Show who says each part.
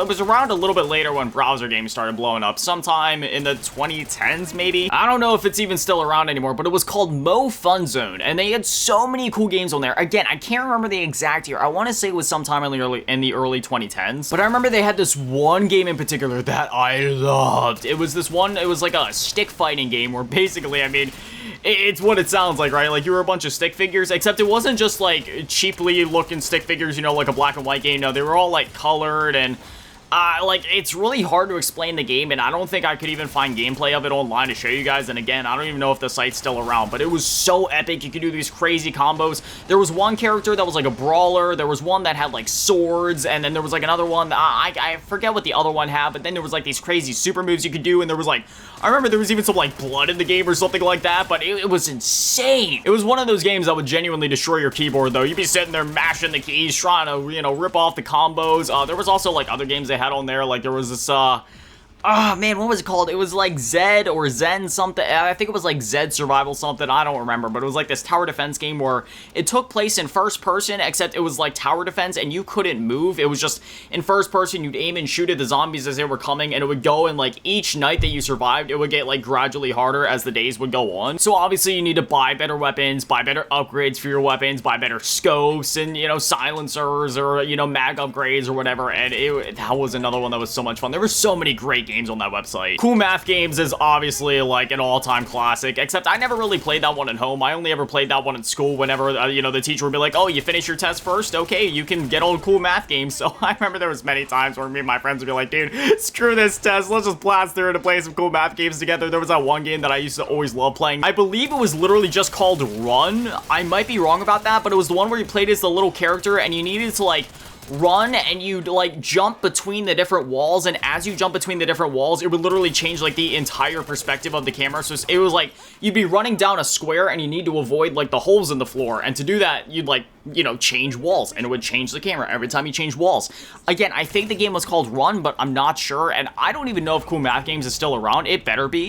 Speaker 1: It was around a little bit later when browser games started blowing up, sometime in the 2010s maybe. I don't know if it's even still around anymore, but it was called Mo Fun Zone, and they had so many cool games on there. Again, I can't remember the exact year. I want to say it was sometime in the early 2010s, but I remember they had this one game in particular that I loved. It was like a stick fighting game where basically, I mean, it's what it sounds like, right? Like you were a bunch of stick figures, except it wasn't just like cheaply looking stick figures, you know, like a black and white game. No, they were all like colored and like, it's really hard to explain the game, and I don't think I could even find gameplay of it online to show you guys, and again, I don't even know if the site's still around, but it was so epic. You could do these crazy combos. There was one character that was like a brawler, there was one that had like swords, and then there was like another one, I forget what the other one had, but then there was like these crazy super moves you could do, and there was like, I remember there was even some like blood in the game or something like that, but it was insane. It was one of those games that would genuinely destroy your keyboard, though. You'd be sitting there mashing the keys, trying to, you know, rip off the combos. There was also like other games they had on there, like there was this oh man, what was it called? It was like Zed or Zen something. I think it was like Zed Survival something. I don't remember, but it was like this tower defense game where it took place in first person, except it was like tower defense and you couldn't move. It was just in first person, you'd aim and shoot at the zombies as they were coming, and it would go, and like each night that you survived, it would get like gradually harder as the days would go on. So obviously you need to buy better weapons, buy better upgrades for your weapons, buy better scopes and, you know, silencers or, you know, mag upgrades or whatever, and that was another one that was so much fun. There were so many great games on that website. Cool Math Games is obviously like an all-time classic, except I never really played that one at home. I only ever played that one in school whenever, you know, the teacher would be like, oh, you finish your test first? Okay, you can get on Cool Math Games. So I remember there was many times where me and my friends would be like, dude, screw this test. Let's just blast through it and play some Cool Math Games together. There was that one game that I used to always love playing. I believe it was literally just called Run. I might be wrong about that, but it was the one where you played as the little character and you needed to like run and you'd like jump between the different walls, and as you jump between the different walls, it would literally change like the entire perspective of the camera. So it was like you'd be running down a square and you need to avoid like the holes in the floor, and to do that you'd like, you know, change walls, and it would change the camera every time you change walls. Again, I think the game was called Run, but I'm not sure, and I don't even know if Cool Math Games is still around. It better be,